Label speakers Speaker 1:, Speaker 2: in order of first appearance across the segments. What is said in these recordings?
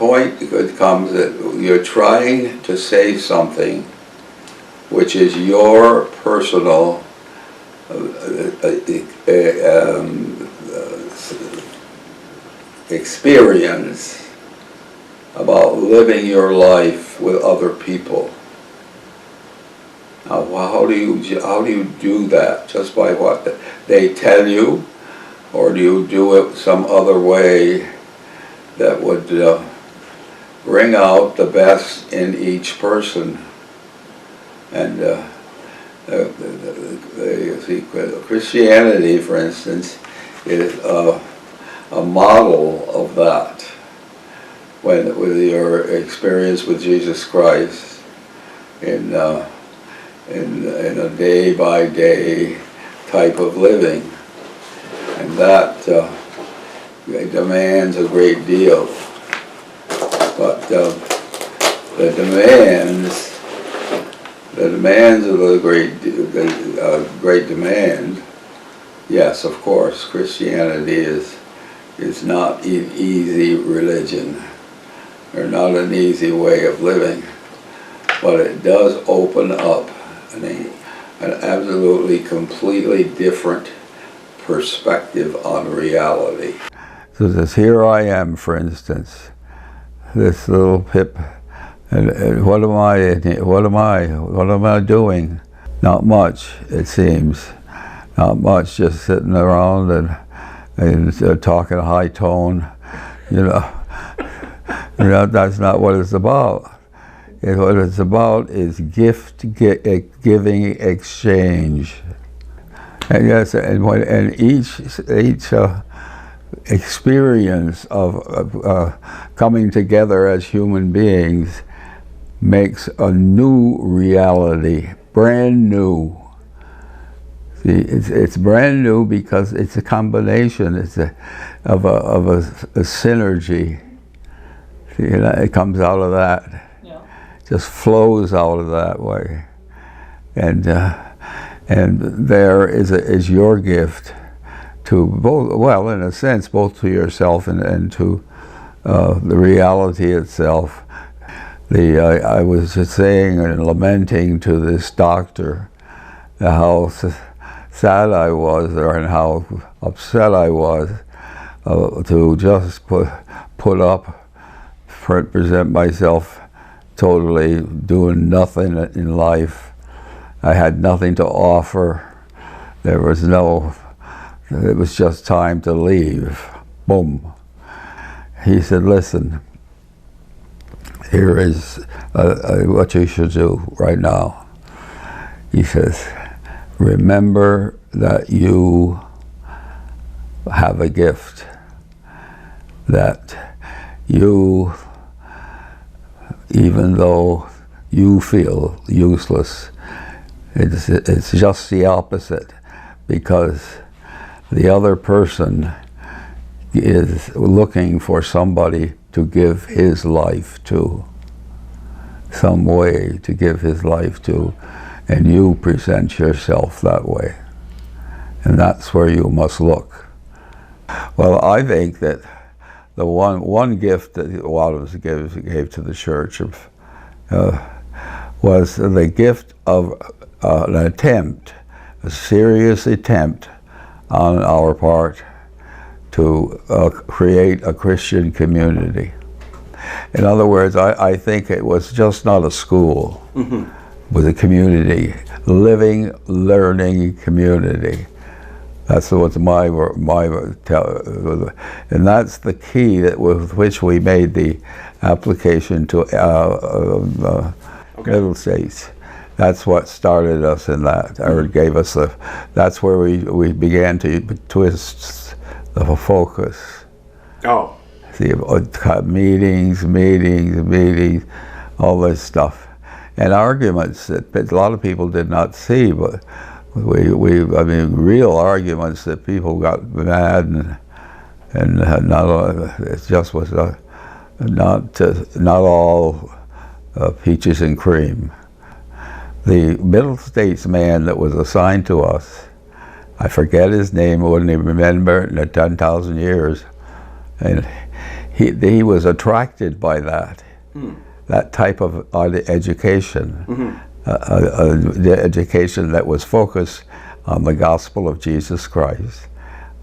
Speaker 1: Point comes that you're trying to say something which is your personal experience about living your life with other people. Now, how do you do that? Just by what they tell you, or do you do it some other way that would bring out the best in each person? And Christianity, for instance, is a model of that. With your experience with Jesus Christ in a day-by-day type of living, and that demands a great deal. But the demands of the great demand, yes, of course, Christianity is not an easy religion, or not an easy way of living, but it does open up an absolutely, completely different perspective on reality. So this, here I am, for instance, this little pip, and what am I doing? Not much, it seems. Not much, just sitting around and talking high tone, you know. That's not what it's about. What it's about is giving exchange. And yes, and each experience of coming together as human beings makes a new reality, brand new. See, it's brand new because it's a combination. It's of a synergy. See, it comes out of that. Yeah. Just flows out of that way, and there is your gift to both. Well, in a sense, both to yourself and to the reality itself. I was just saying and lamenting to this doctor how sad I was, and how upset I was to just put up, present myself totally doing nothing in life. I had nothing to offer. It was just time to leave. Boom. He said, listen, here is what you should do right now. He says, remember that you have a gift, that you, even though you feel useless, it's just the opposite, because the other person is looking for somebody to give his life to, some way to give his life to, and you present yourself that way. And that's where you must look. Well, I think that the one gift that Wadhams gave to the church was the gift of an attempt, a serious attempt on our part to create a Christian community. In other words, I think it was just not a school, mm-hmm. It was a community, living, learning community. That's what's and that's the key with which we made the application to Middle States. That's what started us in that, or gave us that's where we began to twist the focus.
Speaker 2: Oh.
Speaker 1: See, meetings, all this stuff. And arguments that a lot of people did not see, but I mean, real arguments that people got mad and it just was not all peaches and cream. The Middle States man that was assigned to us, I forget his name, I wouldn't even remember it in 10,000 years, and he was attracted by that. That type of education, the education that was focused on the gospel of Jesus Christ,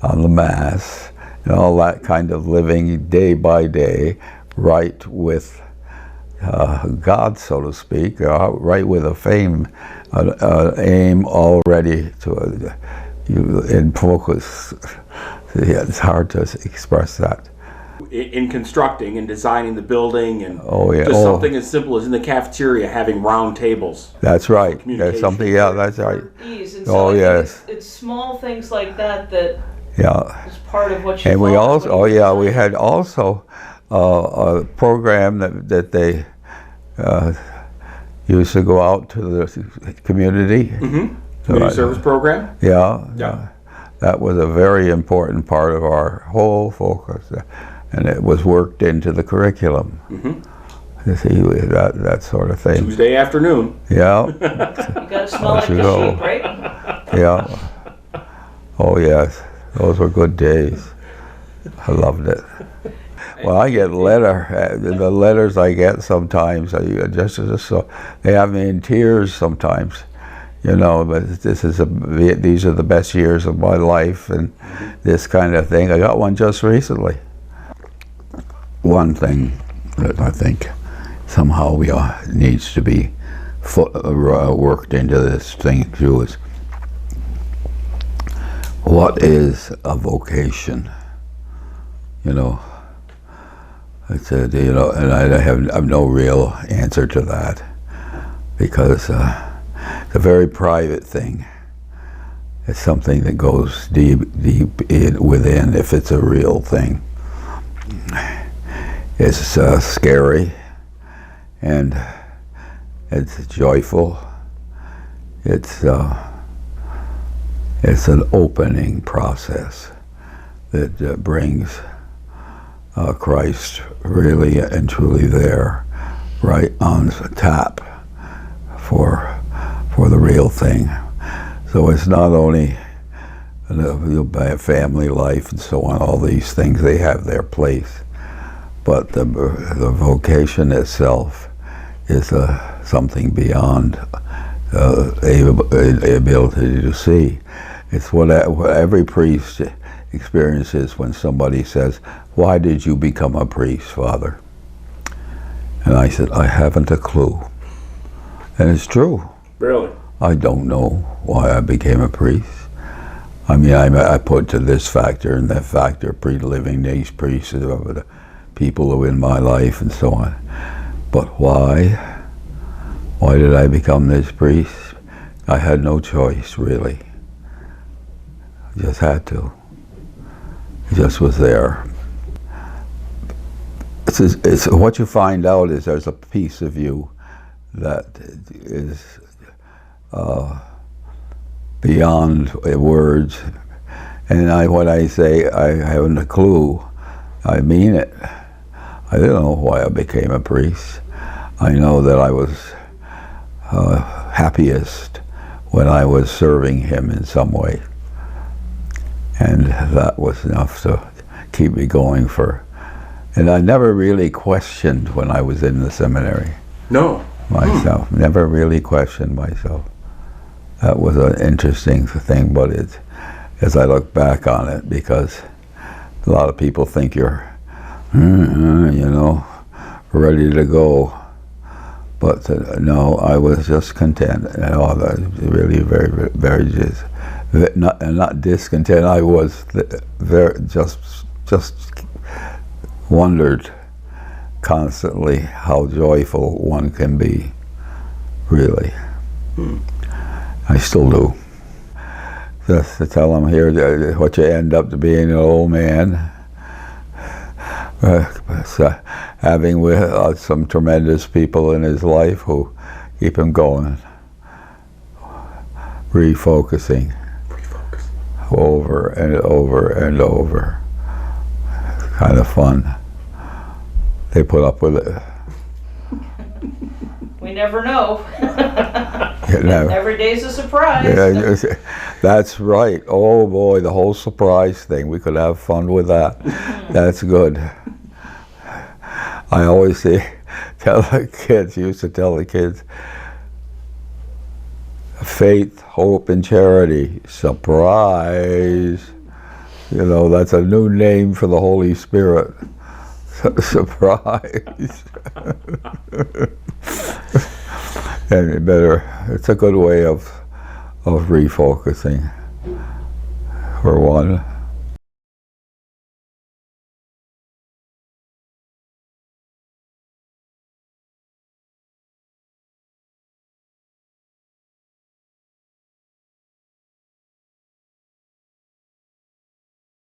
Speaker 1: on the Mass, and all that kind of living day by day, right with God, so to speak, right with aim already to in focus. It's hard to express that.
Speaker 2: In constructing and designing the building, and
Speaker 1: just
Speaker 2: something as simple as in the cafeteria having round tables.
Speaker 1: That's right. That's something. Yeah, that's right.
Speaker 3: So yes, it's small things like that that is part of what you.
Speaker 1: And we also, we had also a program that they used to go out to the community.
Speaker 2: Community service program.
Speaker 1: Yeah. That was a very important part of our whole focus. And it was worked into the curriculum. You see, that sort of thing.
Speaker 2: Tuesday afternoon.
Speaker 1: Yeah.
Speaker 3: You got to smell like the sheep, right?
Speaker 1: Yeah. Oh yes, those were good days. I loved it. Well, I get the letters I get sometimes. So they have me in tears sometimes. But these are the best years of my life, and this kind of thing. I got one just recently. One thing that I think somehow needs to be worked into this thing too is, what is a vocation? I said, and I have no real answer to that, because it's a very private thing. It's something that goes deep within, if it's a real thing. It's scary, and it's joyful. It's an opening process that brings Christ really and truly there, right on tap for the real thing. So it's not only the family life and so on, all these things, they have their place, but the vocation itself is something beyond the ability to see. It's what every priest experiences when somebody says, "Why did you become a priest, Father?" And I said, "I haven't a clue." And it's true.
Speaker 2: Really?
Speaker 1: I don't know why I became a priest. I mean, I put to this factor and that factor, living these priests, the people who are in my life and so on. But why? Why did I become this priest? I had no choice, really. I just had to. It just was there. It's what you find out is there's a piece of you that is beyond words. And when I say I haven't a clue, I mean it. I don't know why I became a priest. I know that I was happiest when I was serving him in some way. And that was enough to keep me going and I never really questioned when I was in the seminary.
Speaker 2: No.
Speaker 1: Myself. Never really questioned myself. That was an interesting thing, but as I look back on it, because a lot of people think you're, ready to go. But no, I was just content. Really very, very just, not discontent. I was just wondered constantly how joyful one can be, really. I still do. Just to tell them here what you end up to being an old man, having with some tremendous people in his life who keep him going, refocusing over and over and over. Kind of fun. They put up with it.
Speaker 3: We never know. Every day's a surprise.
Speaker 1: Yeah, that's right. Oh boy, the whole surprise thing. We could have fun with that. That's good. I always say, used to tell the kids, faith, hope, and charity. Surprise! You know, that's a new name for the Holy Spirit. Surprise! And it's a good way of refocusing, for one.